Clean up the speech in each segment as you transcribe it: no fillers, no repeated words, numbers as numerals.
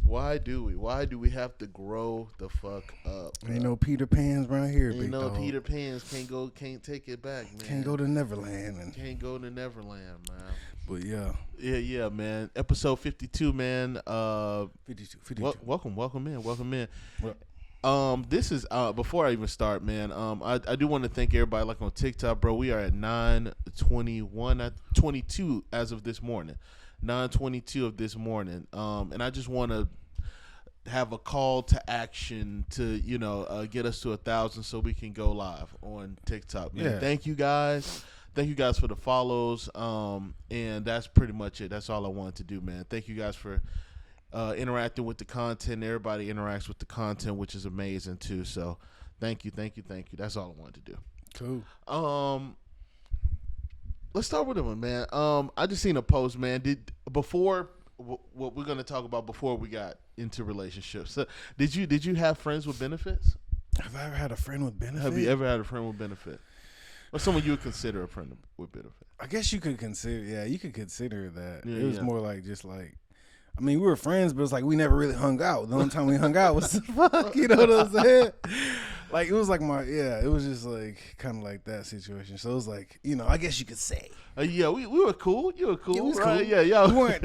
Why do we have to grow the fuck up? Ain't no Peter Pans around here, Ain't big no dog. Peter Pans. Can't take it back, man. Can't go to Neverland. Can't go to Neverland, man. But yeah. Yeah, man. Episode 52, man. 52. Welcome in. Well, This is before I even start, man. I do want to thank everybody, like on TikTok, bro. We are at 9:22 as of this morning. 9:22 of this morning. And I just want to have a call to action to get us to 1,000 so we can go live on TikTok, man. Yeah. Thank you guys for the follows. And that's pretty much it. That's all I wanted to do, man. Thank you guys for interacting with the content. Everybody interacts with the content, which is amazing too. So thank you. That's all I wanted to do. cool. Let's start with one, man. I just seen a post, man. What we're gonna talk about before we got into relationships. So, did you have friends with benefits? Have I ever had a friend with benefit? Have you ever had a friend with benefit, or someone you would consider a friend with benefit? I guess you could consider. Yeah, you could consider that. Yeah, it was more like just like. I mean, we were friends, but it's like we never really hung out. The only time we hung out was the fuck, you know what I'm saying? Like, it was like it was just like kind of like that situation. So it was like, I guess you could say. Yeah, we were cool. You were cool, was right? cool. Yeah, y'all. We weren't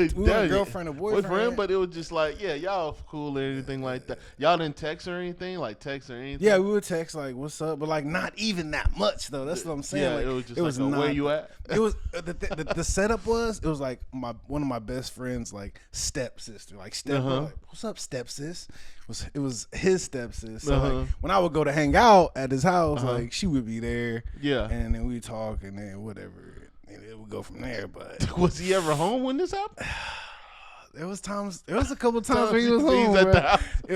girlfriend or boyfriend. But it was just like, yeah, y'all cool or anything like that. Y'all didn't text or anything, or anything? Yeah, we would text like, "What's up?" But like, not even that much though. That's what I'm saying. Yeah, like, it was just where you at? It was the setup was it was like one of my best friends like stepsister, like like, "What's up, stepsis?" It was his stepsis. So like, when I would go to hang out at his house, like she would be there. Yeah, and then we'd talk and then whatever. And it would go from there, but was he ever home when this happened? There was a couple times where he was home.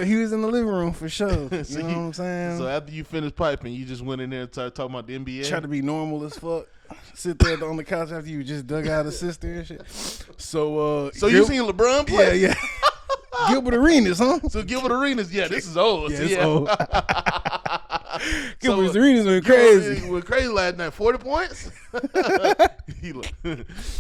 He was in the living room for sure. You know what I'm saying? So after you finished piping, you just went in there and started talking about the NBA? Try to be normal as fuck. Sit there on the couch after you just dug out a sister and shit. So you seen LeBron play? Yeah. Gilbert Arenas, huh? So Gilbert Arenas, this is old. Yeah, it's old. Gilbert Arenas went crazy. Went crazy last night. 40 points?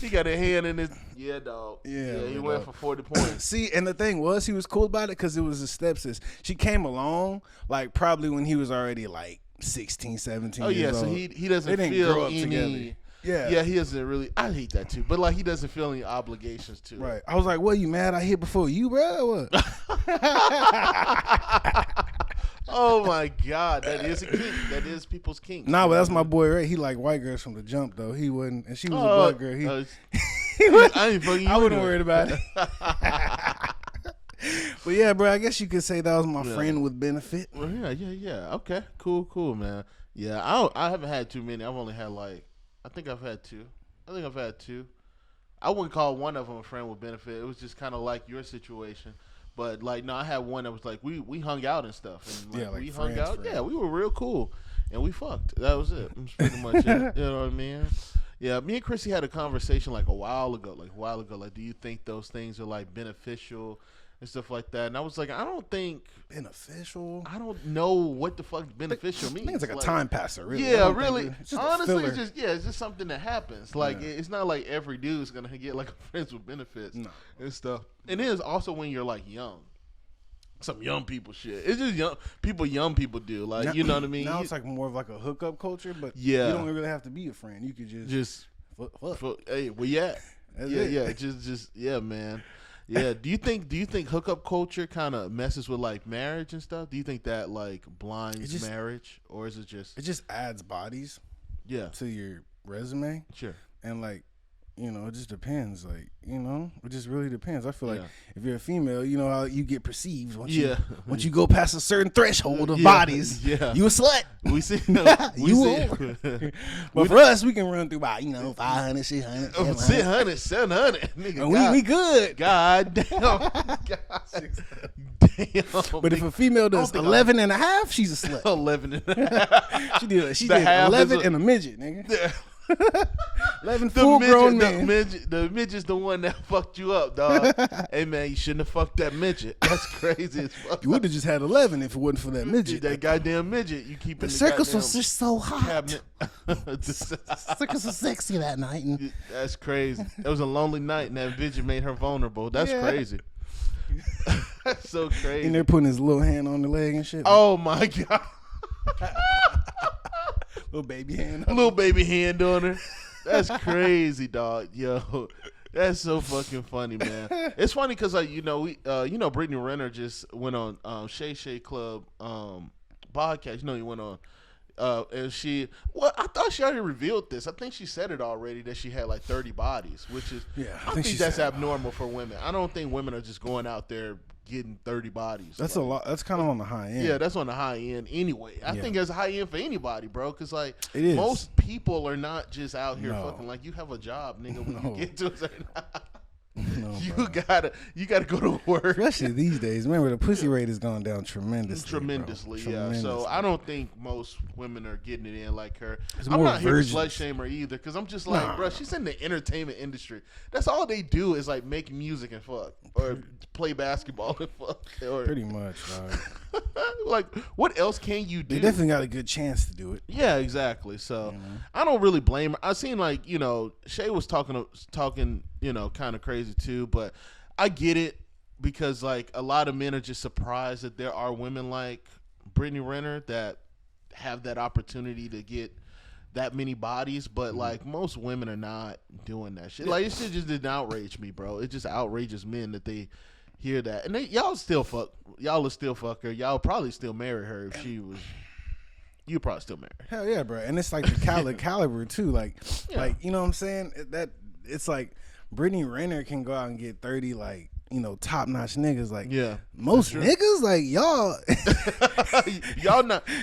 He got a hand in his... Yeah, dog. Yeah, he went for 40 points. See, and the thing was, he was cool about it because it was his stepsis. She came along, like, probably when he was already, like, 16, 17 years old. So he doesn't didn't feel grow up any... together. Yeah, he doesn't really... I hate that, too. But, like, he doesn't feel any obligations to Right. I was like, what, you mad I hit before you, bro? What? Oh, my God. That is a kink. That is people's kink. Nah, but that's my boy, right? He like white girls from the jump, though. He wasn't... And she was a black girl. I ain't fucking you. I wasn't worried about it. But yeah, bro, I guess you could say that was my friend with benefit. Well, yeah. Okay, cool, man. Yeah, I haven't had too many. I've only had I think I've had two. I wouldn't call one of them a friend with benefit. It was just kind of like your situation. But no, I had one that was like we hung out and stuff, and we hung out. Friends. Yeah, we were real cool, and we fucked. That was it. That's pretty much it. You know what I mean? Yeah, me and Chrissy had a conversation a while ago. Like, do you think those things are beneficial and stuff like that? And I was like, I don't think beneficial. I don't know what the fuck beneficial means. I think it's like a time passer, really. Yeah, really. Honestly, it's just something that happens. It's not like every dude's gonna get friends with benefits and stuff. And it is also when you're young. Some young people shit. It's just young people do. You know what I mean? Now it's more of a hookup culture, but you don't really have to be a friend. You could just fuck. Hey, where you at? Yeah. Just man. Yeah. Do you think hookup culture kind of messes with marriage and stuff? Do you think that blinds marriage, or is it just? It just adds bodies. Yeah. To your resume. Sure. And it just depends. It just really depends. I feel like if you're a female, you know how you get perceived once you go past a certain threshold of bodies. Yeah. You a slut. We see. But for us, we can run through about 500, 600, 600, 700. Nigga, and we good. God damn. Damn. But if a female does 11 and a half, she's a slut. 11 and a half. She did 11 and a midget, nigga. 11 full-grown men. The midget's the one that fucked you up, dog. Hey, man, you shouldn't have fucked that midget. That's crazy as fuck. You would have just had 11 if it wasn't for that midget. That goddamn midget. You keep the circus was just so hot. The circus was sexy that night. That's crazy. It was a lonely night, and that midget made her vulnerable. That's crazy. so crazy. And they're putting his little hand on the leg and shit. Oh my god. Little baby hand. Little baby hand on her. That's crazy, dog. Yo, that's so fucking funny, man. It's funny because we Brittany Renner just went on Shay Club podcast. He went on. And I thought she already revealed this. I think she said it already that she had like 30 bodies, which is, I think that's abnormal for women. I don't think women are just going out there getting 30 bodies. That's a lot. That's kind of on the high end. Yeah, that's on the high end anyway. I think it's high end for anybody, bro. Because like it most people are not just out here fucking. Like you have a job, nigga. When you get to a certain you gotta go to work. Especially these days. Remember, the pussy rate has gone down tremendously. Yeah. So I don't think most women are getting it in like her. I'm not here to slut shame her either, because I'm just like, bro, she's in the entertainment industry. That's all they do is like make music and fuck, or play basketball and fuck. Or, pretty much, dog. Like, what else can you do? They definitely got a good chance to do it. Yeah, exactly. So I don't really blame her. I seen like Shay was talking kind of crazy too, but I get it, because like a lot of men are just surprised that there are women like Brittany Renner that have that opportunity to get that many bodies, but like most women are not doing that shit. Like, it shit just didn't outrage me, bro. It just outrages men that they hear that, and y'all will still fuck her. Y'all probably still marry her if she was. You probably still marry her. Hell yeah, bro. And it's like the caliber too. Like you know what I'm saying? That it's like Brittany Renner can go out and get 30 like top notch niggas. Like most niggas like y'all.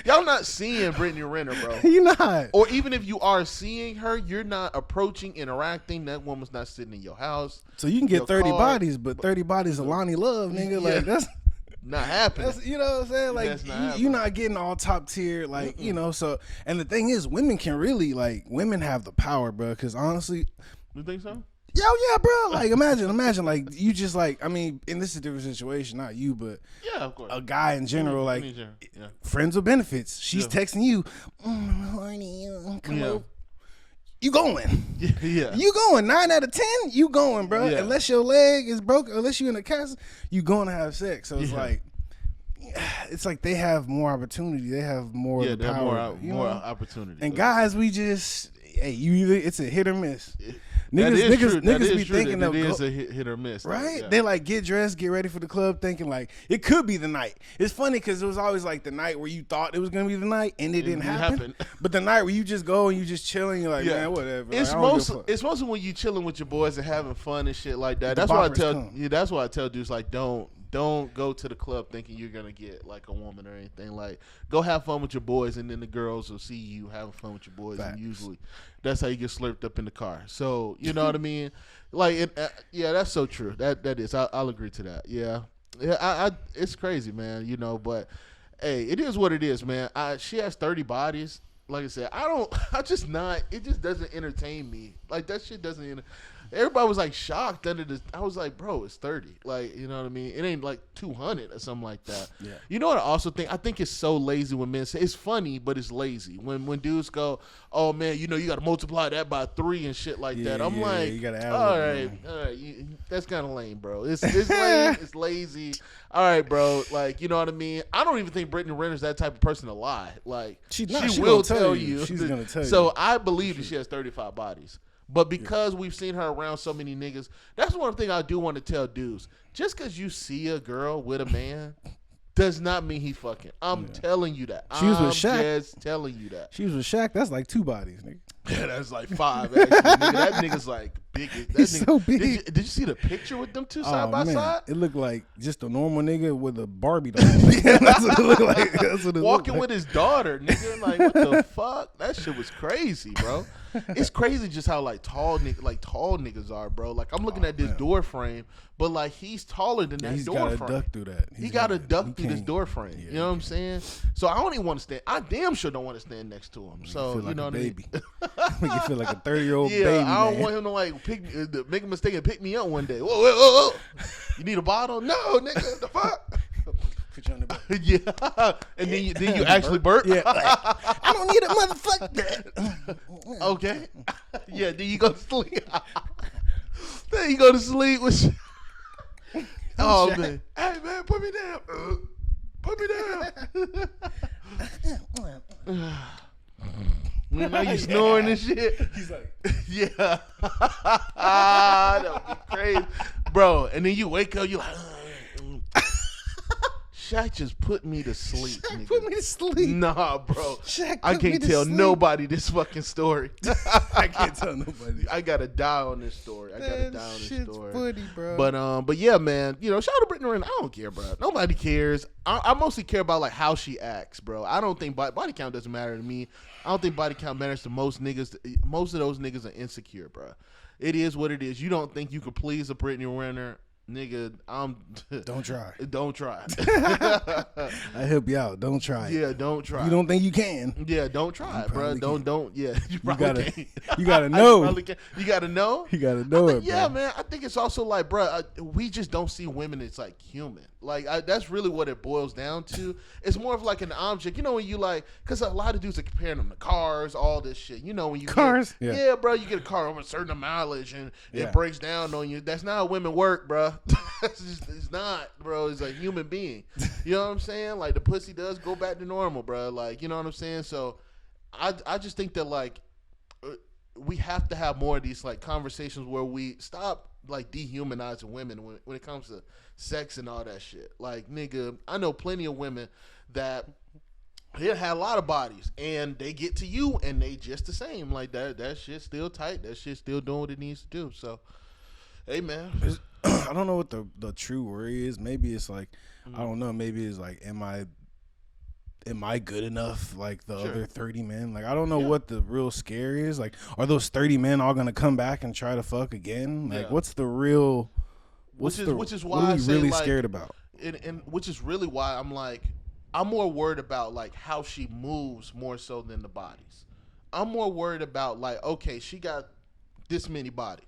y'all not seeing Brittany Renner, bro. You're not. Or even if you are seeing her, you're not approaching, interacting. That woman's not sitting in your house. So you can get 30 bodies, but 30 bodies of Lonnie Love, nigga. Like that's not happening. You know what I'm saying? Like you're not getting all top tier. Like So, and the thing is, women can really women have the power, bro. Because honestly, you think so? Yo, yeah, bro. Like, imagine, like, you just, like, I mean, and this is a different situation, not you, but of course. A guy in general, like, friends with benefits. She's texting you, I'm horny, come over. You going. Yeah. You going. 9 out of 10, you going, bro. Yeah. Unless your leg is broken, unless you in a cast, you going to have sex. So it's like they have more opportunity. They have more power. More opportunity. And guys, we just, it's a hit or miss. Niggas be thinking that it is a hit or miss, right? They like get dressed, get ready for the club, thinking like it could be the night. It's funny because it was always like the night where you thought it was gonna be the night, and it didn't happen. But the night where you just go and you just chilling, you're like, man, whatever. It's mostly when you chilling with your boys and having fun and shit like that. That's why I tell dudes like don't go to the club thinking you're gonna get like a woman or anything. Like, go have fun with your boys, and then the girls will see you having fun with your boys. Facts. And usually that's how you get slurped up in the car. So you know what I mean? Like, that's so true. That is. I'll agree to that. Yeah. It's crazy, man. But hey, it is what it is, man. She has 30 bodies. Like I said, it just doesn't entertain me. Like, that shit doesn't. Everybody was like shocked under this. I was like, bro, it's 30. Like, you know what I mean? It ain't like 200 or something like that. Yeah. You know what I also think? I think it's so lazy when men say, it's funny, but it's lazy. When dudes go, oh man, you got to multiply that by 3 and shit like that. I'm like, you gotta add all right. That's kind of lame, bro. It's lame. It's lazy. All right, bro. Like, you know what I mean? I don't even think Brittany Renner's that type of person to lie. Like, she will tell you. She's gonna tell you. So I believe that she has 35 bodies. But because we've seen her around so many niggas, that's one thing I do want to tell dudes. Just because you see a girl with a man does not mean he fucking. I'm telling you that. She was with Shaq. I'm just telling you that. She was with Shaq. That's like 2 bodies, nigga. Yeah, that's like 5, actually. Nigga, that nigga's like big. He's so big. Did you see the picture with them two side by side? It looked like just a normal nigga with a Barbie doll. That's what it looked like. Walking with his daughter, nigga. Like, what the fuck? That shit was crazy, bro. It's crazy just how tall niggas are, bro. Like, I'm looking at this door frame, but like he's taller than that door frame. He's got to duck through that. He got to duck through this door frame. Yeah, you know what I'm saying? So I don't even want to stand. I damn sure don't want to stand next to him. So you know what I mean? Make you feel like a 30-year-old baby. Yeah, I don't want him to like make a mistake and pick me up one day. Whoa. You need a bottle? No, nigga. The fuck? Put you on the back. Yeah, and then you actually burp. Yeah, I don't need a motherfucker. Okay. Yeah, then you go to sleep. Then you go to sleep with. Oh man, hey man, man, put me down. Put me down. Man, now you snoring and shit. He's like, yeah. That would be crazy. Bro, and then you wake up, you like, Shaq just put me to sleep. Shaq put me to sleep. Nah, bro. Shaq I can't tell nobody this fucking story. I can't tell nobody. I gotta die on this story. Funny, bro. But yeah, man. You know, shout out to Brittany Renner. I don't care, bro. Nobody cares. I mostly care about like how she acts, bro. I don't think body count doesn't matter to me. I don't think body count matters to most niggas. Most of those niggas are insecure, bro. It is what it is. You don't think you could please a Brittany Renner, nigga? Don't try. Don't try. I help you out. Don't try. Yeah, don't try. You don't think you can? Yeah, don't try, bro. Don't. Yeah, you gotta. can't. You gotta know. You gotta know. You gotta know it. Yeah, bro. man. I think it's also like, bro, we just don't see women as like human. Like that's really what it boils down to. It's more of like an object. You know when you like, because a lot of dudes are comparing them to cars, all this shit. You know when you cars. Yeah, bro. You get a car over a certain mileage and it breaks down on you. That's not how women work, bro. It's not, bro. It's a human being. You know what I'm saying? Like the pussy does go back to normal, bro. Like, you know what I'm saying? So I just think that like we have to have more of these like conversations where we stop like dehumanizing women when it comes to sex and all that shit. Like, nigga, I know plenty of women that they had a lot of bodies and they get to you and they just the same. Like that shit's still tight. That shit's still doing what it needs to do. So, hey, man. I don't know what the true worry is. Maybe it's like, I don't know. Maybe it's like, am I good enough like the other 30 men? Like, I don't know what the real scare is. Like, are those 30 men all gonna come back and try to fuck again? Like, what's the real? Which is why what are we really like, scared about? And which is really why I'm like, I'm more worried about like how she moves more so than the bodies. I'm more worried about like, okay, she got this many bodies.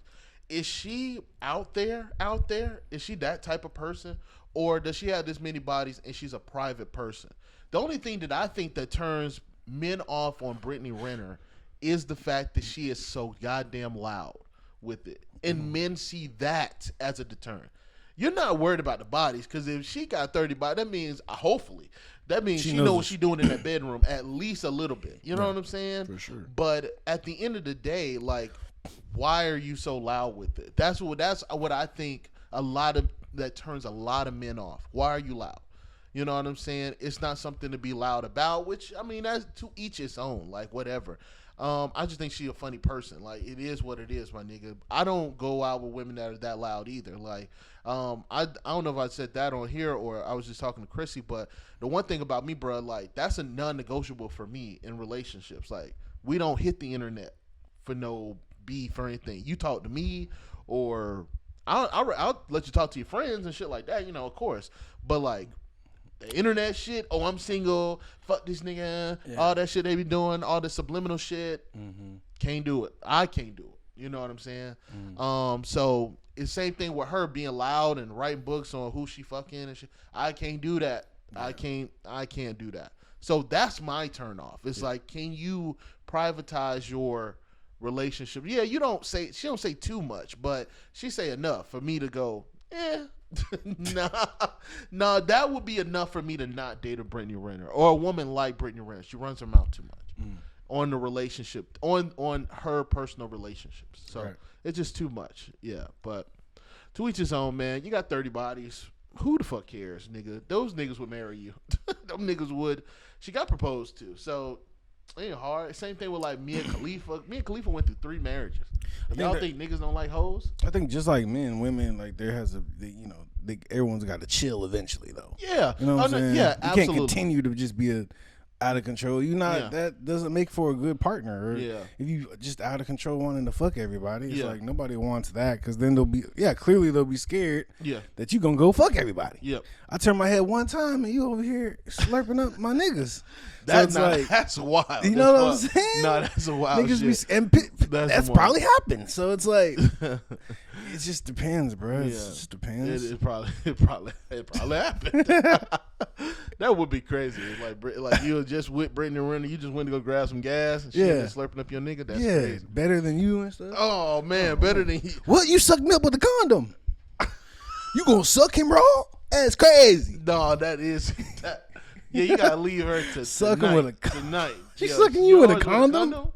Is she out there? Is she that type of person? Or does she have this many bodies and she's a private person? The only thing that I think that turns men off on Brittany Renner is the fact that she is so goddamn loud with it. And men see that as a deterrent. You're not worried about the bodies because if she got 30 bodies, that means, hopefully, that means she knows what she's doing in that bedroom at least a little bit. You know what I'm saying? For sure. But at the end of the day, like, why are you so loud with it? That's what I think that turns a lot of men off. Why are you loud? You know what I'm saying? It's not something to be loud about, which, I mean, that's to each its own, like, whatever. I just think she's a funny person. Like, it is what it is, my nigga. I don't go out with women that are that loud either. Like, I don't know if I said that on here or I was just talking to Chrissy, but the one thing about me, bro, like, that's a non-negotiable for me in relationships. Like, we don't hit the internet for no beef or anything. You talk to me or I'll let you talk to your friends and shit like that, you know, of course. But, like, the internet shit, I'm single, fuck this nigga, all that shit they be doing, all the subliminal shit, can't do it. I can't do it. You know what I'm saying? So it's the same thing with her being loud and writing books on who she fucking and shit. I can't do that. I can't do that. So that's my turn off. It's like, can you privatize your relationship? Yeah, she don't say too much, but she say enough for me to go, nah, that would be enough for me to not date a Brittany Renner or a woman like Brittany Renner. She runs her mouth too much on the relationship, on her personal relationships. So it's just too much. Yeah, but to each his own, man. You got 30 bodies. Who the fuck cares, nigga? Those niggas would marry you. Them niggas would. She got proposed to, so it ain't hard. Same thing with like me and Khalifa. Me and Khalifa went through 3 marriages. Y'all think niggas don't like hoes? I think just like men, women, like there has everyone's got to chill eventually, though. Yeah, you know what I'm saying? Yeah, you absolutely. Can't continue to just be out of control. That doesn't make for a good partner. Or if you just out of control wanting to fuck everybody, it's like nobody wants that because then clearly they'll be scared that you gonna go fuck everybody. Yep. I turn my head one time and you over here slurping up my niggas. That's wild. You know what I'm saying? No, that's a wild shit. That's probably happened. So it's like it just depends, bro. It just depends. It probably happened. That would be crazy. Like you were just with Brittany Renner, you just went to go grab some gas and she was slurping up your nigga. That's crazy. Better than you and stuff. Oh man, better than you. What? You sucked me up with a condom. You gonna suck him raw? That's crazy. No, that is. Yeah, you gotta leave her to Sucking with a tonight. She's sucking you with a condom?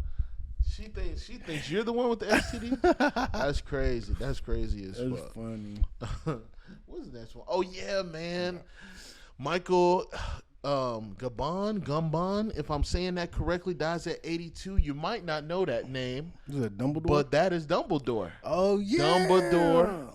She thinks you're the one with the STD. That's crazy. That's crazy as fuck. That's funny. What's the next one? Oh yeah, man. Michael Gambon, if I'm saying that correctly, dies at 82. You might not know that name. Is it Dumbledore? But that is Dumbledore. Oh yeah. Dumbledore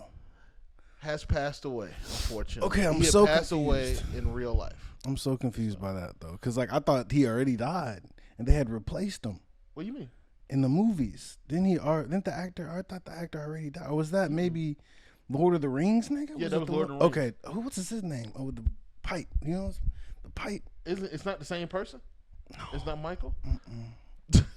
has passed away, unfortunately. Okay, I'm he so passed confused. away in real life. I'm so confused by that though, because like I thought he already died and they had replaced him What do you mean? in the movies. Didn't the actor? I thought the actor already died. Or was that maybe Lord of the Rings, nigga? Yeah, that was Lord of the Rings. Okay, what's his name? Oh, with the pipe. You know, the pipe. It's not the same person? No. It's not Michael?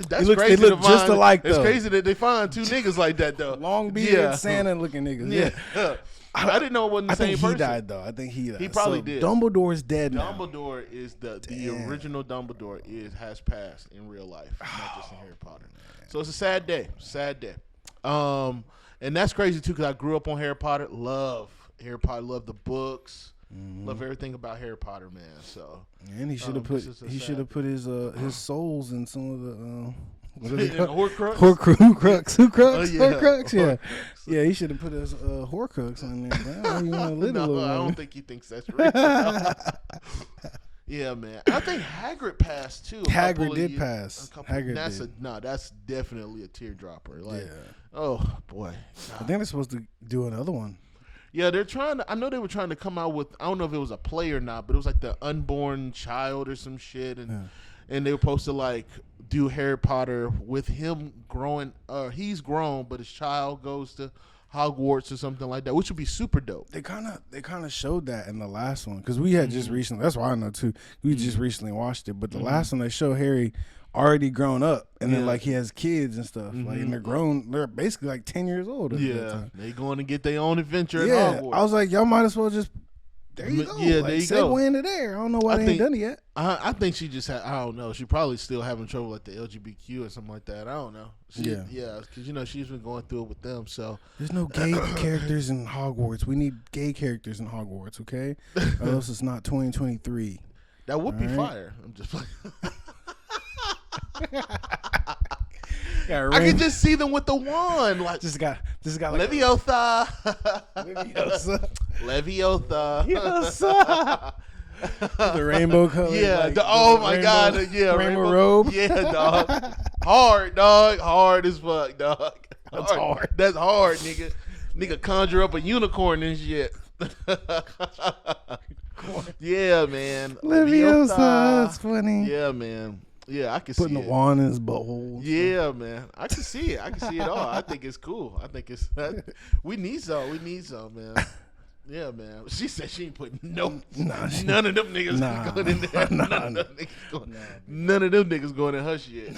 That's crazy. They look just alike, though. It's crazy that they find two niggas like that, though. Long beard, Santa looking niggas. Yeah. I didn't know it wasn't the same person. I think he died, though. I think he died. He probably did. Dumbledore's dead now. Dumbledore is the original Dumbledore has passed in real life, not just in Harry Potter. So it's a sad day. Sad day. And that's crazy, too, because I grew up on Harry Potter. Love Harry Potter. Love the books. Love everything about Harry Potter, man. So and he should have put his souls in some of the what are they called? Horcrux. Yeah, he should have put his Horcrux in there. No, I don't think he thinks that's real. Yeah, man. I think Hagrid passed too. Hagrid did pass. That's definitely a teardropper. Like, yeah. Oh boy. I think they're supposed to do another one. Yeah, they're trying to. I know they were trying to come out with. I don't know if it was a play or not, but it was like the unborn child or some shit, and they were supposed to like do Harry Potter with him growing. He's grown, but his child goes to Hogwarts or something like that, which would be super dope. They kind of showed that in the last one because we had just recently. That's why I know too. We just recently watched it, but the last one they show Harry already grown up, and then like he has kids and stuff, like, and they're grown. They're basically like 10 years old. They going to get their own adventure. Yeah, at Hogwarts. I was like, y'all might as well just. There you go. Yeah, there you go. Segue into there. I don't know why they ain't done it yet. I think she just had. I don't know. She probably still having trouble like the LGBTQ or something like that. I don't know. Yeah, because she's been going through it with them. So there's no gay characters in Hogwarts. We need gay characters in Hogwarts, okay? Or else it's not 2023. That would be fire. I'm just like. I can just see them with the wand, like just got like Leviosa. The rainbow color. Yeah. Like oh my god. Yeah. Rainbow robe. Yeah, dog. Hard, dog. Hard as fuck, dog. That's hard. That's hard, nigga. Nigga conjure up a unicorn and shit. Yeah, man. Leviosa. That's funny. Yeah, man. Yeah, I can see it. Putting the wand in his butthole. Yeah, man. I can see it. I can see it all. I think it's cool. I think it's we need some, man. Yeah, man. She said she ain't putting none of them niggas going in there. None of them niggas going in her shit.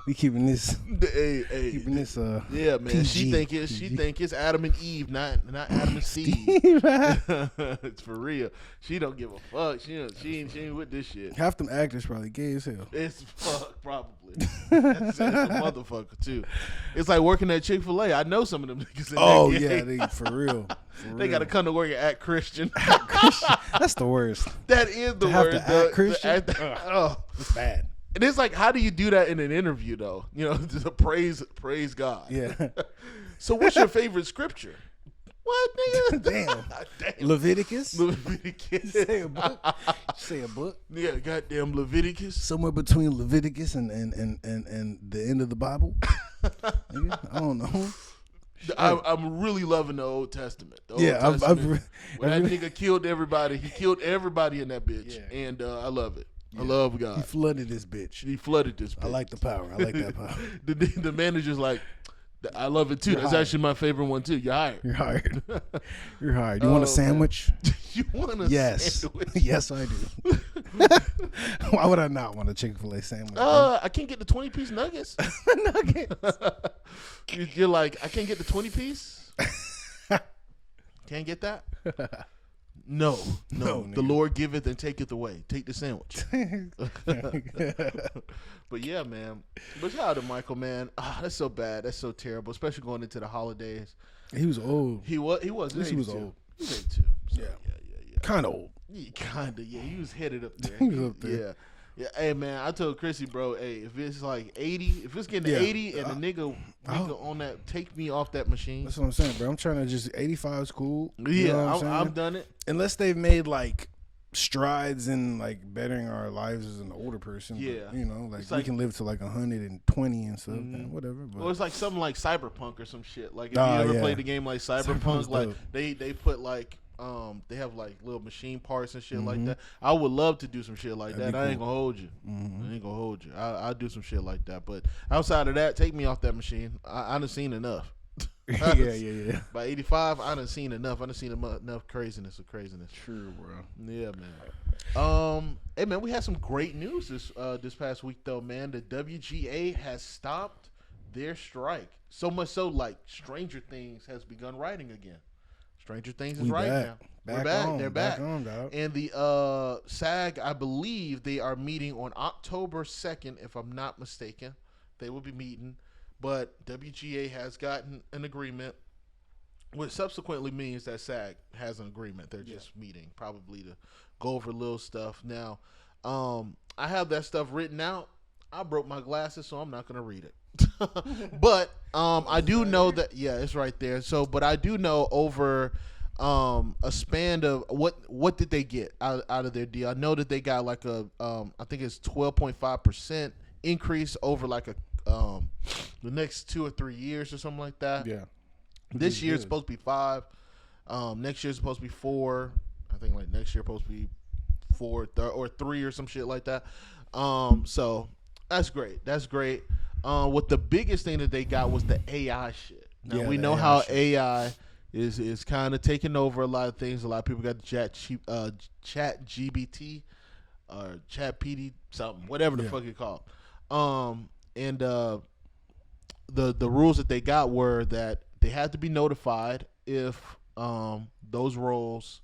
We keeping this. Keeping this. Yeah, man. PG. She think it's Adam and Eve, not Adam and Steve. It's for real. She don't give a fuck. She ain't with this shit. Half them actors probably gay as hell. It's fuck probably. That's a motherfucker too. It's like working at Chick-fil-A. I know some of them niggas. They for real. They got to come to work and act Christian. That's the worst. That is the have worst. To act Christian. It's bad. And it's like, how do you do that in an interview, though? You know, just praise God. Yeah. So, what's your favorite scripture? What, nigga? Damn. Leviticus. Say a book. Yeah, goddamn Leviticus. Somewhere between Leviticus and the end of the Bible. Nigga, I don't know. I'm really loving the Old Testament. When that nigga killed everybody, he killed everybody in that bitch, and I love it. Yeah. I love God. He flooded this bitch. I like the power. I like that power. The manager's like, I love it too. That's actually my favorite one too. You're hired. You're hired. You want a sandwich? You want a sandwich? Yes, I do. Why would I not want a Chick-fil-A sandwich? I can't get the 20-piece nuggets. You're like, I can't get the 20-piece? Can't get that? No. The Lord giveth and taketh away. Take the sandwich. But yeah, man. But shout out to Michael, man. That's so bad. That's so terrible, especially going into the holidays. He was old. He was. He was old. He was 82. So, yeah. Kind of old. Kinda, yeah. He was headed up there. He was up there. Yeah. Yeah, hey man, I told Chrissy, bro, hey, if it's like 80, if it's getting to 80 and the nigga on that, take me off that machine. That's what I'm saying, bro. I'm trying to just 85 is cool. Yeah, I'm done it. Unless they've made like strides in like bettering our lives as an older person. Yeah, but, you know, like we can live to like 120 and stuff, whatever. But. Well, it's like something like Cyberpunk or some shit. Like if you ever played the game like Cyberpunk, like they put like they have like little machine parts and shit like that. I would love to do some shit like that. I ain't gonna hold you. I ain't gonna hold you. I'll do some shit like that. But outside of that, take me off that machine. I done seen enough. Yeah. By 85, I done seen enough. I done seen enough craziness. True, bro. Yeah, man. Hey, man, we had some great news this past week, though, man. The WGA has stopped their strike. So much so, like, Stranger Things has begun writing again. Stranger Things is right now. We're back. They're back. And the SAG, I believe they are meeting on October 2nd, if I'm not mistaken. They will be meeting. But WGA has gotten an agreement, which subsequently means that SAG has an agreement. They're just meeting, probably to go over little stuff. Now, I have that stuff written out. I broke my glasses, so I'm not going to read it. But I do know that, it's right there. So, but I do know over a span of what did they get out of their deal? I know that they got like a I think it's 12.5% increase over like a the next 2 or 3 years or something like that. Yeah. This year it's supposed to be 5. Next year it's supposed to be 4. I think like next year supposed to be 4 or 3 or some shit like that. So that's great. What the biggest thing that they got was the AI shit. Now we know how AI is kind of taking over a lot of things. A lot of people got the chat GBT or chat PD something, whatever the fuck you call it. And the rules that they got were that they had to be notified if those roles,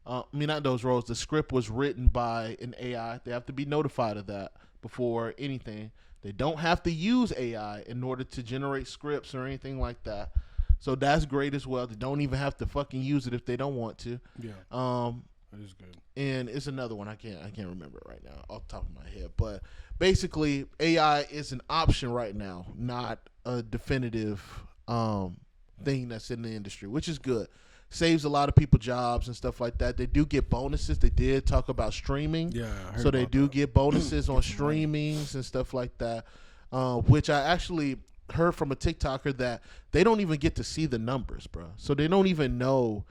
the script was written by an AI. They have to be notified of that before anything. They don't have to use AI in order to generate scripts or anything like that. So that's great as well. They don't even have to fucking use it if they don't want to. Yeah. That is good. And it's another one I can't remember it right now off the top of my head. But basically, AI is an option right now, not a definitive thing that's in the industry, which is good. Saves a lot of people jobs and stuff like that. They do get bonuses. They did talk about streaming. Yeah, so they do get bonuses on streamings and stuff like that, which I actually heard from a TikToker that they don't even get to see the numbers, bro. So they don't even know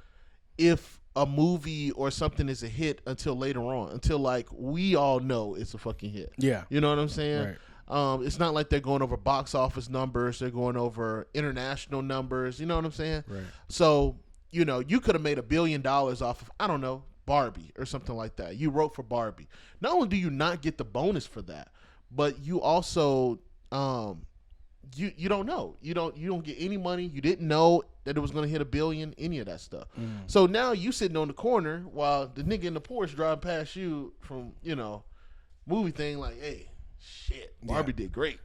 if a movie or something is a hit until later on, until like we all know it's a fucking hit. Yeah. You know what I'm saying? Right. It's not like they're going over box office numbers. They're going over international numbers. You know what I'm saying? Right. So, you know, you could have made $1 billion off of, I don't know, Barbie or something like that. You wrote for Barbie. Not only do you not get the bonus for that, but you also you don't know. You don't get any money. You didn't know that it was going to hit $1 billion, any of that stuff. So now you sitting on the corner while the nigga in the Porsche driving past you from, you know, movie thing like, hey, shit, Barbie did great.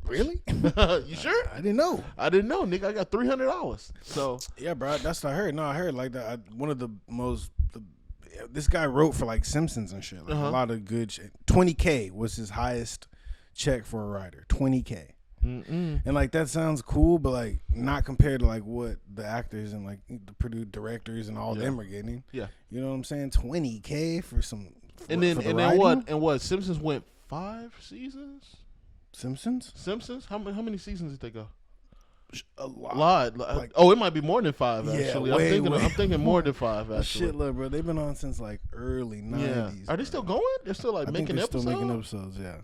Really? You sure? I didn't know. Nigga. I got $300. So yeah, bro. That's what I heard. No, I heard like that. One of the most. This guy wrote for like Simpsons and shit. Like a lot of good shit. $20K was his highest check for a writer. $20K. And like that sounds cool, but like not compared to like what the actors and like the directors and all them are getting. Yeah, you know what I'm saying? $20K for some. And then what? Simpsons went 5 seasons. Simpsons? How many seasons did they go? A lot. Like, it might be more than 5 actually. Yeah, I'm thinking more than 5 actually. Shit, look, bro. They've been on since like early 90s. Yeah. Are they still going? They're still like making episodes. Still making episodes. Yeah.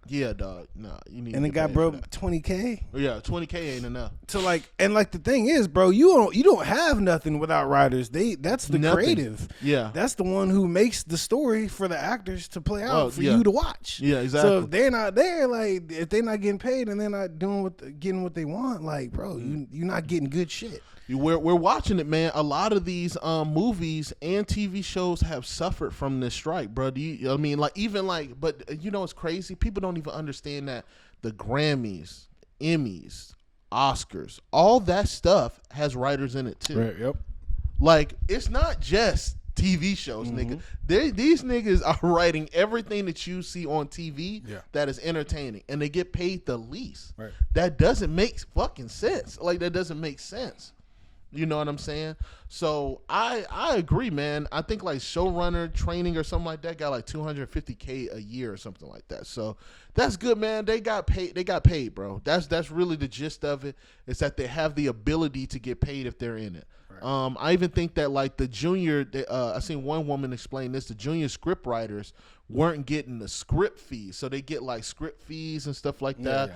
Yeah, dog. Nah, you need. And it got bro $20K. Yeah, $20K ain't enough. So like, and like the thing is, bro, you don't have nothing without writers. That's the creative. Yeah, that's the one who makes the story for the actors to play out for you to watch. Yeah, exactly. So if they're not there, like if they're not getting paid and they're not getting what they want, like bro, you're not getting good shit. We're watching it, man. A lot of these movies and TV shows have suffered from this strike, bro. But you know what's crazy? People don't even understand that the Grammys, Emmys, Oscars, all that stuff has writers in it too. Right, yep. Like it's not just TV shows, nigga. These niggas are writing everything that you see on TV that is entertaining, and they get paid the least. Right. That doesn't make fucking sense. Like, that doesn't make sense. You know what I'm saying? So I agree, man. I think like showrunner training or something like that got like $250K a year or something like that. So that's good, man. They got paid. They got paid, bro. That's really the gist of it. Is that they have the ability to get paid if they're in it. Right. I even think that like the junior, I seen one woman explain this. The junior script writers weren't getting the script fees, so they get like script fees and stuff like that. Yeah.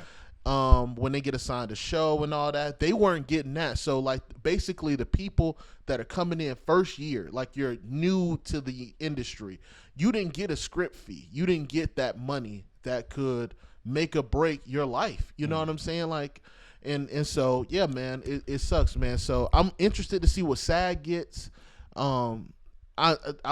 When they get assigned a show and all that, they weren't getting that. So like basically the people that are coming in first year, like you're new to the industry, you didn't get a script fee. You didn't get that money that could make or break your life. You know what I'm saying? Like, and so, yeah, man, it sucks, man. So I'm interested to see what SAG gets. I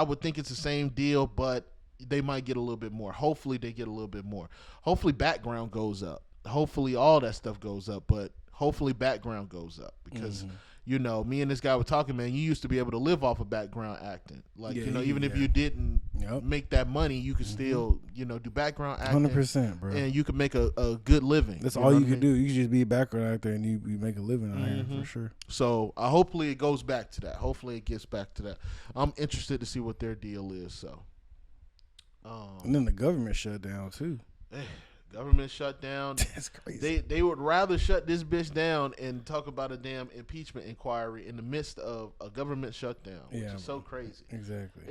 would think it's the same deal, but they might get a little bit more. Hopefully they get a little bit more. Hopefully background goes up. Hopefully all that stuff goes up, but hopefully background goes up because, you know, me and this guy were talking, man, you used to be able to live off of background acting. Like, you know, even if you didn't make that money, you could still, you know, do background acting. 100%, bro. And you could make a good living. That's all you could do. You could just be a background actor and you make a living out here for sure. So hopefully it goes back to that. Hopefully it gets back to that. I'm interested to see what their deal is. So, and then the government shut down too. Government shut down. That's crazy. They would rather shut this bitch down and talk about a damn impeachment inquiry in the midst of a government shutdown, which is so crazy. Exactly.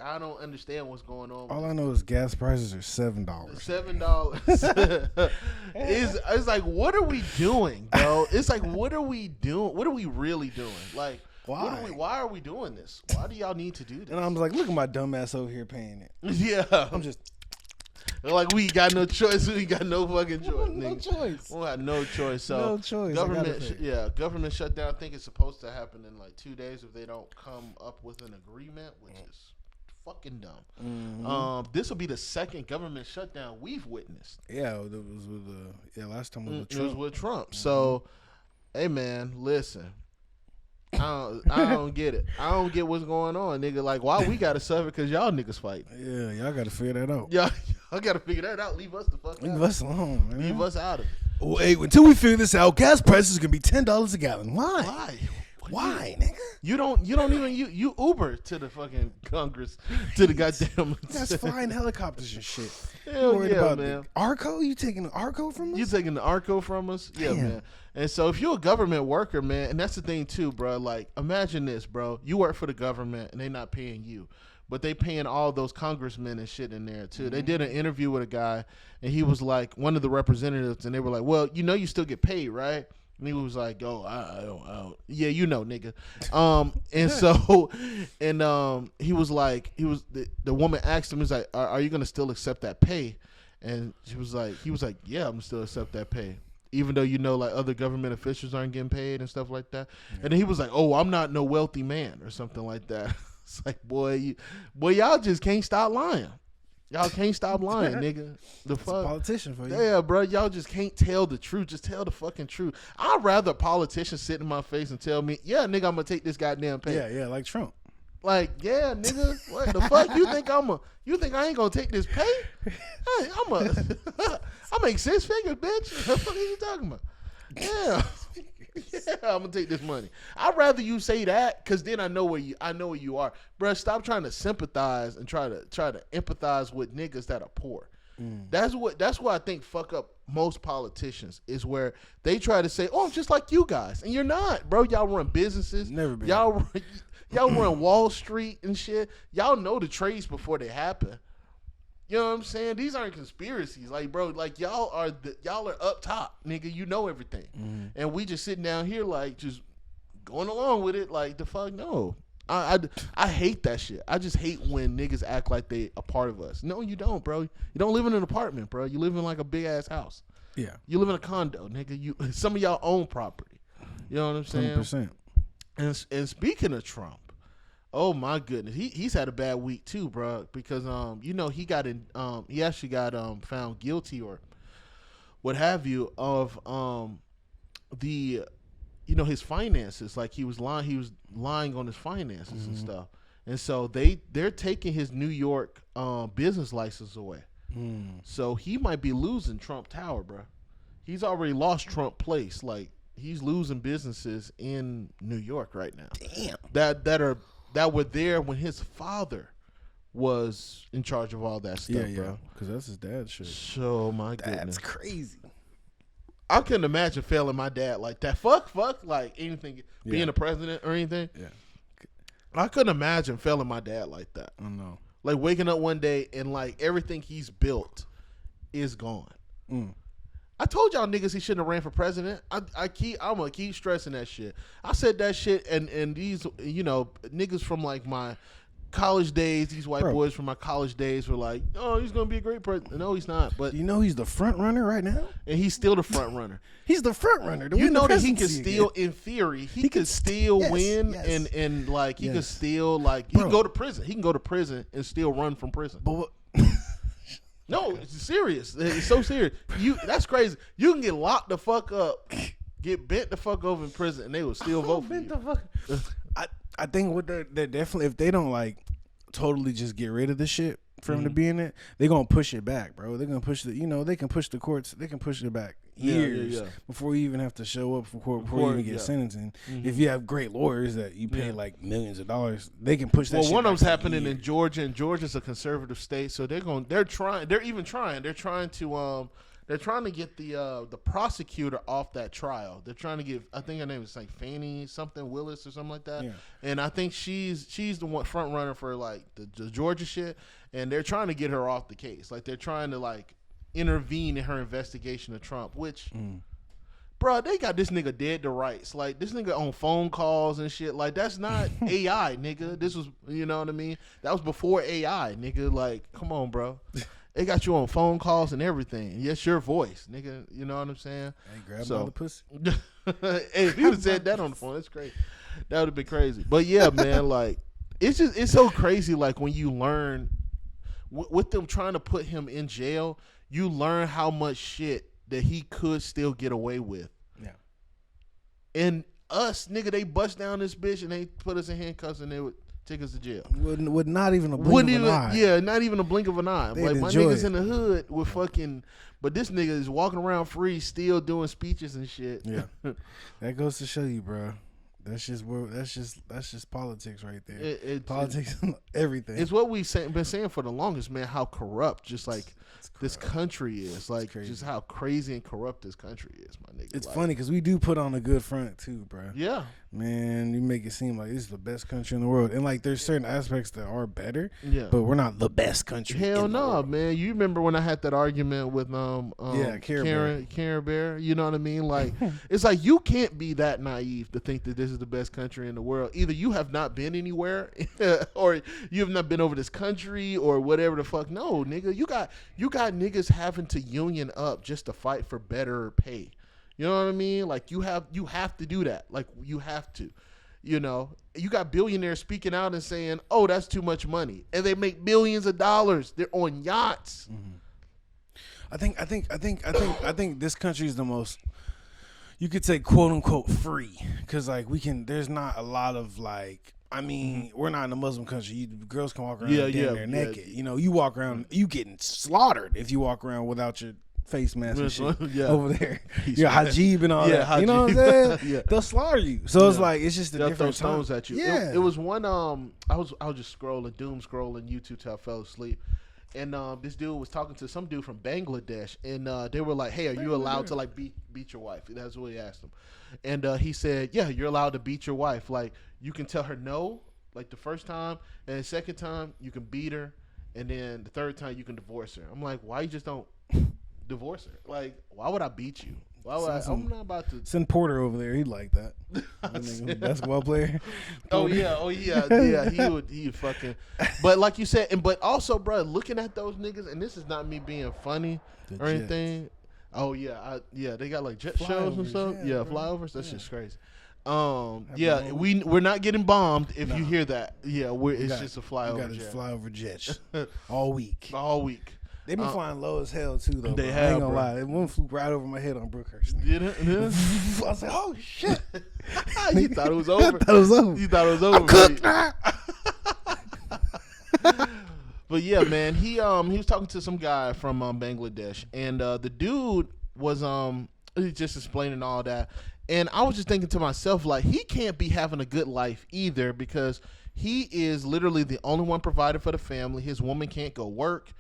I don't understand what's going on. All I know is gas prices are $7. $7. It's like, what are we doing, bro? It's like, what are we doing? What are we really doing? Like, why are we doing this? Why do y'all need to do this? And I'm like, look at my dumb ass over here paying it. Yeah. I'm just... Like, we got no choice. We got no fucking choice. No choice. We got no choice. So no choice. Government shutdown. I think it's supposed to happen in like 2 days if they don't come up with an agreement, which is fucking dumb. This will be the second government shutdown we've witnessed. Yeah, it was with last time was with Trump. It was with Trump. So, hey man, listen. I don't get it. I don't get what's going on, nigga. Like, why we gotta suffer because y'all niggas fighting? Yeah, y'all gotta figure that out. Y'all gotta figure that out. Leave us the fuck out. Leave us alone, man. Leave us out of it. Oh, hey, until we figure this out, gas prices are gonna be $10 a gallon. Why? Why, nigga? You don't even you Uber to the fucking Congress to the goddamn. That's flying helicopters and shit. Hell yeah, man. Arco? You taking the Arco from us? You taking the Arco from us? Yeah, man. And so if you're a government worker, man, and that's the thing too, bro. Like, imagine this, bro. You work for the government and they not paying you, but they paying all those congressmen and shit in there too. They did an interview with a guy, and he was like one of the representatives, and they were like, "Well, you know, you still get paid, right?" And he was like, "Oh, I don't. Yeah, you know, nigga." And so, and he was like, the woman asked him, "He's like, are you gonna still accept that pay?" And he was like, "Yeah, I'm still accept that pay." Even though, you know, like other government officials aren't getting paid and stuff like that. Yeah. And then he was like, "Oh, I'm not no wealthy man," or something like that. It's like, boy, y'all just can't stop lying. Y'all can't stop lying, nigga. The fuck, a politician for you. Yeah, bro. Y'all just can't tell the truth. Just tell the fucking truth. I'd rather a politician sit in my face and tell me, "Yeah, nigga, I'm gonna take this goddamn pay." Yeah, like Trump. Like, yeah, nigga, what the fuck? You think I ain't gonna take this pay? Hey, I make 6 figures, bitch. What the fuck are you talking about? Yeah. Yeah, I'm gonna take this money. I'd rather you say that, cause then I know where you are. Bruh, stop trying to sympathize and try to empathize with niggas that are poor. That's what I think fuck up most politicians, is where they try to say, "Oh, I'm just like you guys," and you're not, bro. Y'all run businesses. Never been. Y'all run Wall Street and shit. Y'all know the trades before they happen. You know what I'm saying? These aren't conspiracies. Like, bro, like y'all are up top, nigga. You know everything. And we just sitting down here like just going along with it. Like, the fuck no. I hate that shit. I just hate when niggas act like they a part of us. No, you don't, bro. You don't live in an apartment, bro. You live in like a big ass house. Yeah. You live in a condo, nigga. Some of y'all own property. You know what I'm saying? 100%. And speaking of Trump, oh my goodness, he's had a bad week too, bro. Because you know, he actually got found guilty or what have you of his finances. Like, he was lying on his finances and stuff. and so they're taking his New York business license away. So he might be losing Trump Tower, bro. He's already lost Trump Place. Like he's losing businesses in New York right now. Damn. That were there when his father was in charge of all that stuff, bro. Because that's his dad's shit. So my goodness, that's crazy. I couldn't imagine failing my dad like that. Fuck, like anything, being a president or anything. Yeah, I couldn't imagine failing my dad like that. I know. Like waking up one day and like everything he's built is gone. I told y'all niggas he shouldn't have ran for president. I'm gonna keep stressing that shit. I said that shit, and these niggas from like my college days, these white boys from my college days were like, oh, he's gonna be a great president. No, he's not. But he's the front runner right now, and he's still the front runner. He's the front runner. You know that he can still, in theory, he could still win, and like he could still like he can go to prison. He can go to prison and still run from prison. But no, it's serious. It's so serious. That's crazy. You can get locked the fuck up, get bent the fuck over in prison, and they will still vote for you. I think what they're definitely, if they don't like totally just get rid of the shit for him to be in it, they're gonna push it back, bro. They're gonna push they can push the courts, they can push it back years before you even have to show up for court, before you even get sentencing. If you have great lawyers that you pay like millions of dollars, they can push that shit. Well, one of them's happening years. in Georgia, and Georgia's a conservative state, so they're trying to get the prosecutor off that trial. They're trying to get, I think her name is like Fannie something Willis or something like that. Yeah. And I think she's the one front runner for like the Georgia shit. And they're trying to get her off the case. Like they're trying to like intervene in her investigation of Trump, which, bro, they got this nigga dead to rights. Like this nigga on phone calls and shit. Like that's not AI, nigga. This was, you know what I mean? That was before AI, nigga. Like, come on, bro. They got you on phone calls and everything. Yes, your voice, nigga. You know what I'm saying? Hey, grab all the pussy. Hey, if you would have said that on the phone, that's crazy. That would have been crazy. But yeah, man, like it's so crazy. Like when you learn with them trying to put him in jail, you learn how much shit that he could still get away with. Yeah. And us, nigga, they bust down this bitch and they put us in handcuffs and they would take us to jail. Would not even a blink of an eye. Yeah, not even a blink of an eye. Like my niggas in the hood were fucking, but this nigga is walking around free, still doing speeches and shit. Yeah, that goes to show you, bro. That's just politics right there. Politics, everything. It's what we've been saying for the longest, man. How corrupt, just like this country is, like just how crazy and corrupt this country is, my nigga. It's funny because we do put on a good front too, bro. Yeah, man, you make it seem like this is the best country in the world, and like there's certain aspects that are better. Yeah, but we're not the best country. Hell no, man. You remember when I had that argument with Karen Bear? You know what I mean? Like it's like you can't be that naive to think that this is the best country in the world. Either you have not been anywhere, or you have not been over this country, or whatever the fuck. No, nigga, you got niggas having to union up just to fight for better pay. You know what I mean? Like you have to do that. Like you have to. You know, you got billionaires speaking out and saying, "Oh, that's too much money," and they make billions of dollars. They're on yachts. I think this country is the most, you could say, quote unquote free, because like there's not a lot of like. I mean, we're not in a Muslim country. Girls can walk around there naked. You know, you walk around, you getting slaughtered if you walk around without your face mask and shit over there. Your hijab and all that. You know what I'm saying? They'll slaughter you. So it's like, it's just a different throw stones at you. Yeah. It was one, I was just doom scrolling YouTube till I fell asleep. And this dude was talking to some dude from Bangladesh, and they were like, "Hey, are you allowed to like beat your wife?" That's what he asked him, and he said, "Yeah, you're allowed to beat your wife. Like you can tell her no, like the first time, and the second time you can beat her, and then the third time you can divorce her." I'm like, "Why you just don't divorce her? Like, why would I beat you? Why would I'm not about to send Porter over there. He'd like that. Basketball player. Oh yeah. He'd fucking. But like you said, but also, bro, looking at those niggas, and this is not me being funny or anything. Oh yeah, they got like jet shows and stuff. Yeah, flyovers. That's just crazy. We're not getting bombed if you hear that. Yeah, it's just a flyover. We got flyover jets all week. All week. They been flying low as hell too, though. They bro. have. I ain't gonna lie. One flew right over my head on Brookhurst. Did it? Yeah. I was like, "Oh shit!" You thought it was over. You thought it was over. You thought it was over. I'm cooked now. But yeah, man, he was talking to some guy from Bangladesh, and the dude was just explaining all that, and I was just thinking to myself, like, he can't be having a good life either, because he is literally the only one provider for the family. His woman can't go work.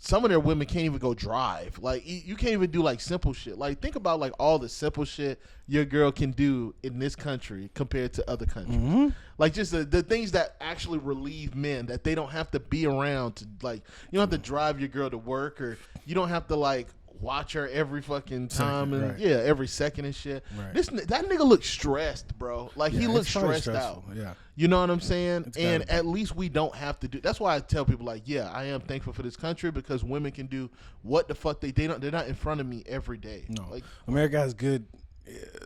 Some of their women can't even go drive. Like, you can't even do like simple shit. Like, think about like all the simple shit your girl can do in this country compared to other countries. Mm-hmm. Like, just the things that actually relieve men, that they don't have to be around to, like, you don't have to drive your girl to work, or you don't have to like watch her every fucking time and right. every second and shit. Right. That nigga looks stressed, bro. Like, he looks stressed out. Yeah. You know what I'm saying? And at least we don't have to do. That's why I tell people, like, yeah, I am thankful for this country, because women can do what the fuck they're not in front of me every day. No, like, America has good.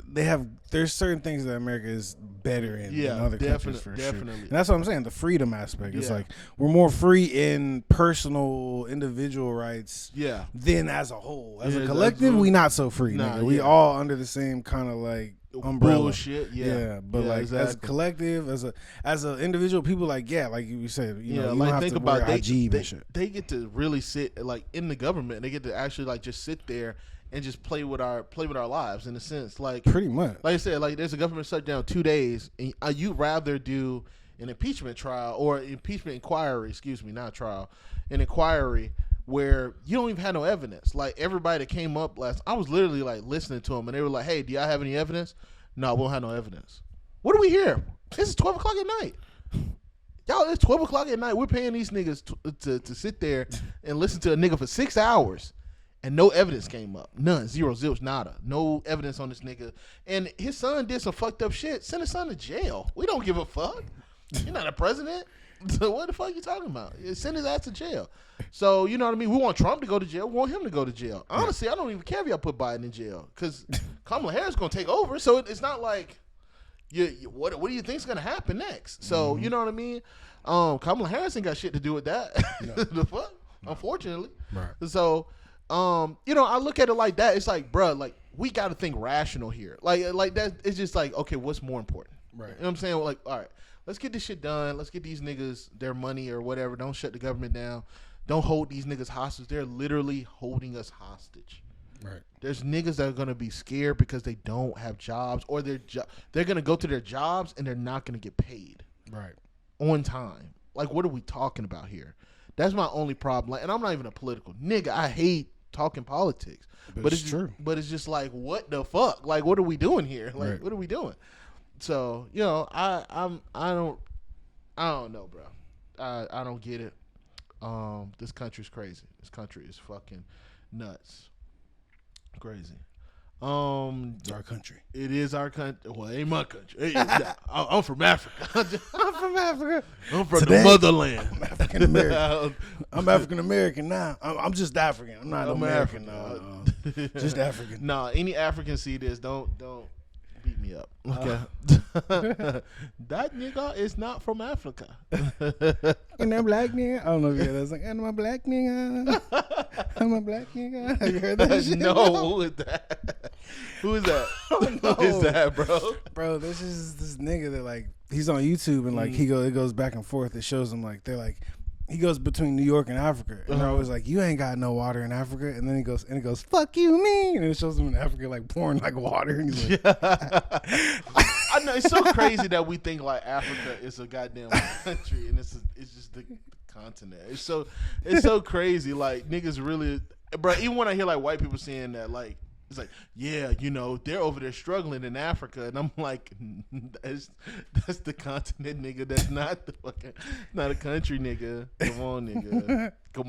There's certain things that America is better in than other countries for sure. And that's what I'm saying. The freedom aspect. It's like we're more free in personal, individual rights. Yeah. Than as a whole. As a collective, we not so free. Nigga. We all under the same kind of like umbrella. Bullshit. Yeah. But like exactly. As a collective, as an individual, people like like you said, you know, you like, don't have think to about wear hijab and shit. They get to really sit like in the government. They get to actually like just sit there and just play with our lives, in a sense. Like, pretty much. Like I said, like, there's a government shutdown 2 days, and you'd rather do an impeachment trial or impeachment inquiry, excuse me, not trial, an inquiry where you don't even have no evidence. Like, everybody that came up I was literally like listening to them, and they were like, "Hey, do y'all have any evidence?" No, we don't have no evidence. What do we hear? This is 12 o'clock at night. Y'all, it's 12 o'clock at night. We're paying these niggas to sit there and listen to a nigga for 6 hours. And no evidence came up. None. Zero, zilch, nada. No evidence on this nigga. And his son did some fucked up shit. Send his son to jail. We don't give a fuck. You're not a president. So what the fuck you talking about? Send his ass to jail. So, you know what I mean? We want Trump to go to jail. We want him to go to jail. Honestly, I don't even care if y'all put Biden in jail, because Kamala Harris is going to take over. So it's not like, what do you think is going to happen next? So, you know what I mean? Kamala Harris ain't got shit to do with that. No. The fuck? No. Unfortunately. Right. So... you know, I look at it like that. It's like, bruh, like, we got to think rational here. Like that. It's just like, okay, what's more important? Right. You know what I'm saying? Like, all right, let's get this shit done. Let's get these niggas their money or whatever. Don't shut the government down. Don't hold these niggas hostage. They're literally holding us hostage. Right. There's niggas that are gonna be scared because they don't have jobs, or they're gonna go to their jobs and they're not gonna get paid. Right. On time. Like, what are we talking about here? That's my only problem. Like, and I'm not even a political nigga. I hate talking politics, but it's true. But it's just like, what the fuck? Like, what are we doing here? Like, right. What are we doing? So, you know, I don't know, bro. I don't get it. This country's crazy. This country is fucking nuts. Crazy. It's our country. It is our country. Well, it ain't my country. I'm from Africa. I'm from Africa. I'm from the motherland. I'm African American. I'm African American now. I'm just African. I'm not American. No. Just African. No, any African see this, don't beat me up. Okay. That nigga is not from Africa. And that black nigga? I don't know if you heard that. It's like, I'm a black nigga. I'm a black nigga. Have you heard that shit? No, who is that? Who is that? No. Who is that, bro? Bro, this is this nigga that, like, he's on YouTube, and like it goes back and forth. It shows him, like, they're like, he goes between New York and Africa, and they're always like, "You ain't got no water in Africa," and then he goes, "Fuck you, mean," and it shows him in Africa like pouring like water, and he's like, I know, it's so crazy that we think like Africa is a goddamn country, and it's just the continent. It's so crazy. Like, niggas really, bro. Even when I hear like white people saying that, like, it's like, yeah, you know, they're over there struggling in Africa, and I'm like, that's the continent, nigga. That's not the fucking, not a country, nigga. Come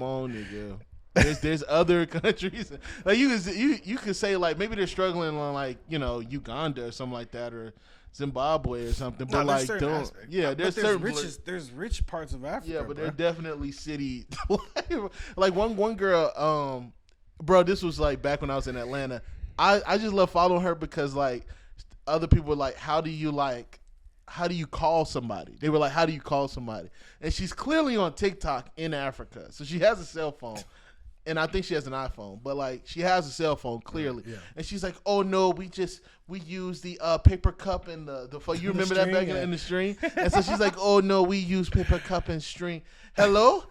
on, nigga. There's other countries. Like, you could say like maybe they're struggling on, like, you know, Uganda or something like that, or Zimbabwe or something. But like, don't. Aspects. Yeah, there's certain. There's rich parts of Africa. Yeah, but they're definitely city. Like one girl. Bro, this was like back when I was in Atlanta. I just love following her because, like, other people were like, how do you call somebody? They were like, how do you call somebody? And she's clearly on TikTok in Africa. So she has a cell phone. and I think she has an iPhone, but like she has a cell phone clearly, and she's like, "Oh no, we use the paper cup and the you remember that back in the string?" And so she's like, "Oh no, we use paper cup and string." Hello.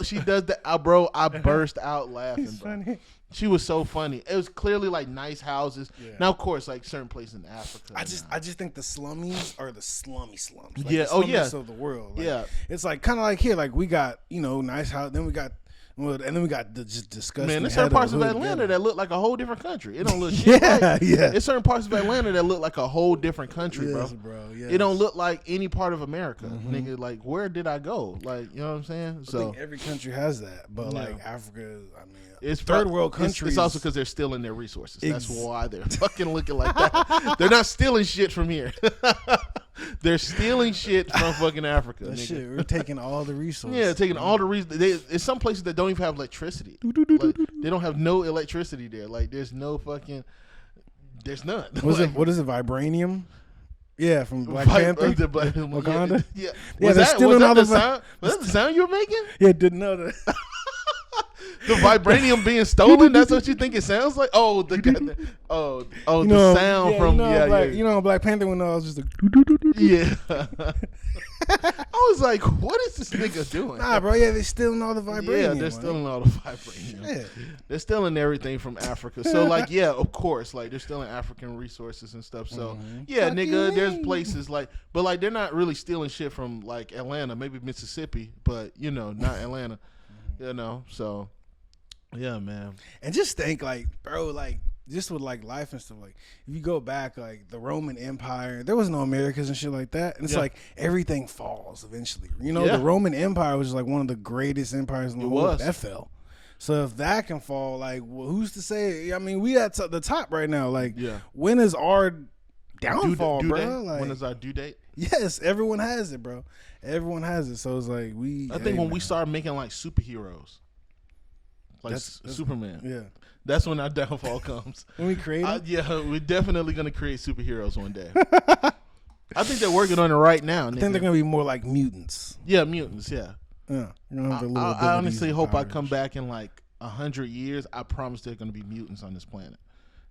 She does that, bro. I burst out laughing, bro. Funny. She was so funny. It was clearly like nice houses. Yeah. Now, of course, like certain places in Africa. I just think the slummies are the slums. Like yeah. The slummies of the world. Like, it's like kind of like here. Like we got nice house. Then we got. Well, and then we got the just disgusting. Man, there's certain parts of Atlanta that look like a whole different country. It don't look shit yeah. There's certain parts of Atlanta that look like a whole different country, bro. Yes. It don't look like any part of America, nigga. Like, where did I go? Like, you know what I'm saying? I think every country has that, but like Africa, I mean, it's third world countries. It's also because they're stealing their resources. That's why they're fucking looking like that. They're not stealing shit from here. They're stealing shit from fucking Africa. That shit, we're taking all the resources. Yeah, taking all the resources. There's some places that don't even have electricity. Like, they don't have no electricity there. Like, there's no fucking. There's none. What is it? Vibranium. Yeah, from Black Panther. Wakanda. Yeah. They're stealing all the sound. Was that the sound you were making? Yeah, didn't know that. The vibranium being stolen? That's what you think it sounds like? Oh, the sound from Black Panther when I was just yeah. I was like, what is this nigga doing? Nah, bro, they're stealing all the vibranium. Yeah, they're stealing all the vibranium. Yeah. They're stealing everything from Africa. So like, yeah, of course, like they're stealing African resources and stuff. So nigga, there's places like, but like they're not really stealing shit from like Atlanta, maybe Mississippi, but not Atlanta. So yeah, man. And just think, like, bro, like, just with like life and stuff, like if you go back, like the Roman Empire, there was no Americas and shit like that, and it's like everything falls eventually. The Roman Empire was just like one of the greatest empires in the world. That fell. So if that can fall, like, who's to say? I mean, we at the top right now. Like, when is our downfall, bro? Like, when is our due date? Yes, everyone has it, bro. Everyone has it. So it's like I think when we start making like superheroes. Like that's Superman. Yeah. That's when our downfall comes. When we create it? We're definitely going to create superheroes one day. I think they're working on it right now. I think they're going to be more like mutants. Yeah, mutants, yeah. Yeah. I honestly hope I come back in like 100 years. I promise there's going to be mutants on this planet.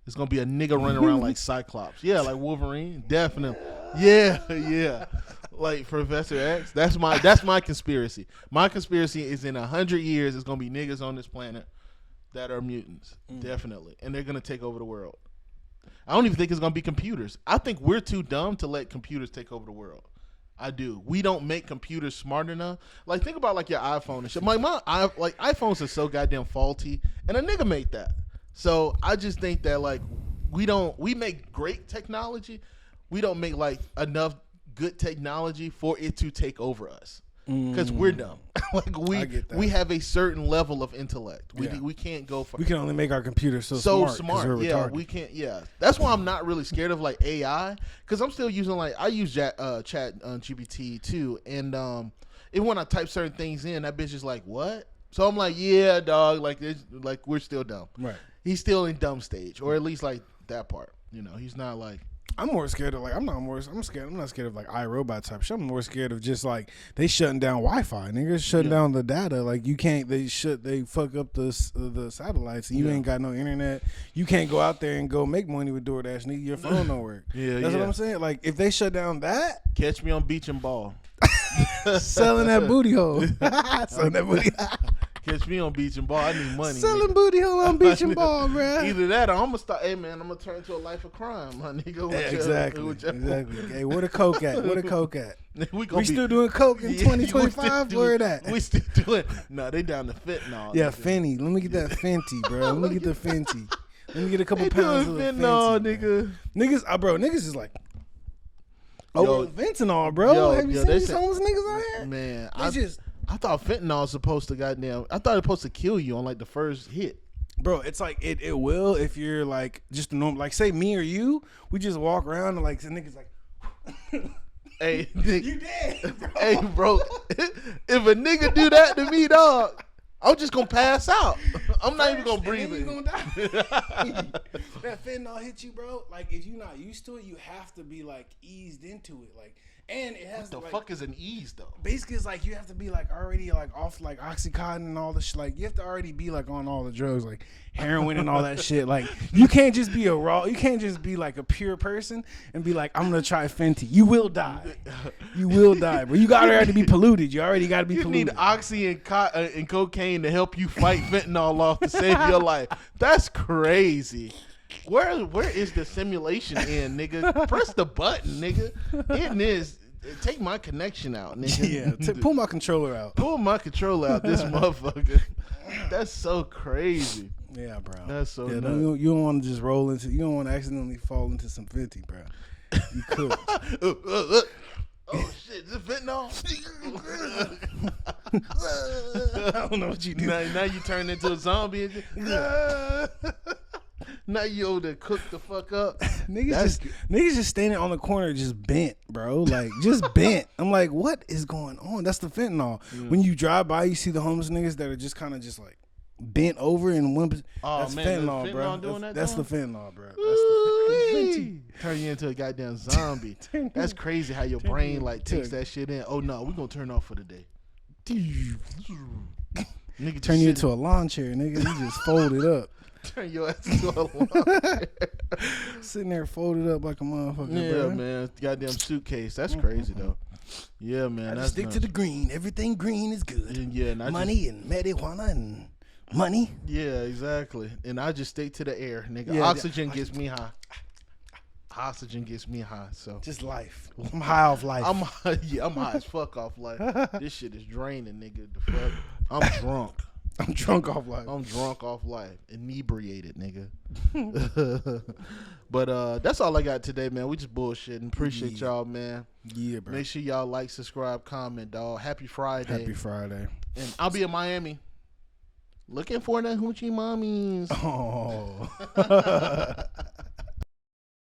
There's going to be a nigga running around like Cyclops. Yeah, like Wolverine. Definitely. Yeah. Like Professor X. That's my conspiracy. My conspiracy is in 100 years, there's going to be niggas on this planet that are mutants. Definitely. And they're going to take over the world. I don't even think it's going to be computers. I think we're too dumb to let computers take over the world. I do. We don't make computers smart enough. Like, think about like your iPhone and shit. Like iPhones are so goddamn faulty, and a nigga made that. So I just think that like we make great technology. We don't make like enough good technology for it to take over us. Because we're dumb. Like we have a certain level of intellect. We can't go for. We can only make our computers so smart. Yeah, we can't. Yeah, that's why I'm not really scared of like AI. Because I'm still using I use Chat GPT too, and even when I type certain things in, that bitch is like, what? So I'm like, yeah, dog. Like we're still dumb. Right. He's still in dumb stage, or at least like that part. He's not like. I'm more scared of I'm not scared of like iRobot type shit. I'm more scared of just like they shutting down Wi-Fi. Niggas shutting down the data. Like you can't. They fuck up the satellites. And you ain't got no internet. You can't go out there and go make money with DoorDash. Nigga, your phone don't work. That's what I'm saying. Like if they shut down that, catch me on Beach and Ball, selling that booty hole. Selling that booty. Catch me on Beach and Ball. I need money. Selling booty hole on Beach and Ball, bro. Either that or I'm gonna start. Hey man, I'm gonna turn into a life of crime, my nigga. Exactly. Hey, where the coke at? We still doing coke in 2025. Where that? We still doing. No, they down to fentanyl. Yeah, Fenty. Let me get that Fenty, bro. Let me get the Fenty. Let me get a couple pounds of fentanyl, nigga. Niggas is like. Oh, fentanyl, bro. Have you seen these homeless niggas out here? Man, I thought fentanyl was supposed to I thought it was supposed to kill you on like the first hit. Bro, it's like it will if you're like just a normal, like say me or you, we just walk around and like the niggas like hey, you dead, bro. Hey, bro. If a nigga do that to me, dog, I'm just gonna pass out. I'm not even gonna breathe. You gonna die. That fentanyl hit you, bro. Like if you're not used to it, you have to be like eased into it. Like And it has the like, fuck is an ease though? Basically, it's like you have to be like already like off like Oxycontin and all the shit. Like you have to already be like on all the drugs, like heroin and all that shit. Like you can't just be you can't just be like a pure person and be like, I'm gonna try Fenty. You will die. You will die, bro. You gotta already be polluted. You already gotta be polluted. You need oxy and cocaine to help you fight fentanyl off to save your life. That's crazy. Where is the simulation in, nigga? Press the button, nigga. It is. Take my connection out, nigga. Yeah, pull my controller out. Pull my controller out, this motherfucker. That's so crazy. Yeah, bro. That's so nuts. You don't want to just roll into. You don't want to accidentally fall into some 50, bro. You could. Oh shit! Is it fentanyl? I don't know what you do. Now you turn into a zombie. Now you owe to cook the fuck up. Niggas just standing on the corner just bent, bro. Like just bent. I'm like, what is going on? That's the fentanyl. When you drive by, you see the homeless niggas that are just kind of just like bent over in one position. That's fentanyl, bro. That's the fentanyl, bro. That's the fentanyl. Turn you into a goddamn zombie. That's crazy how your brain like takes that shit in. Oh no, we're gonna turn off for the day. Nigga turn you into a lawn chair, nigga. You just fold it up. Turn your ass into a lawn chair. Sitting there folded up like a motherfucker. Yeah, bro. man. Goddamn suitcase. That's crazy though. Yeah, man. I just stick to the green. Everything green is good. Yeah, money and marijuana and money. Yeah, exactly. And I just stick to the air, nigga. Yeah, oxygen gets me high. Oxygen gets me high, so just life. I'm high off life. I'm high as fuck off life. This shit is draining, nigga. The fuck? I'm drunk. I'm drunk off life. I'm drunk off life. Inebriated, nigga. But that's all I got today, man. We just bullshitting. Appreciate y'all, man. Yeah, bro. Make sure y'all like, subscribe, comment, dog. Happy Friday. Happy Friday. And I'll be in Miami. Looking for the hoochie mommies. Oh.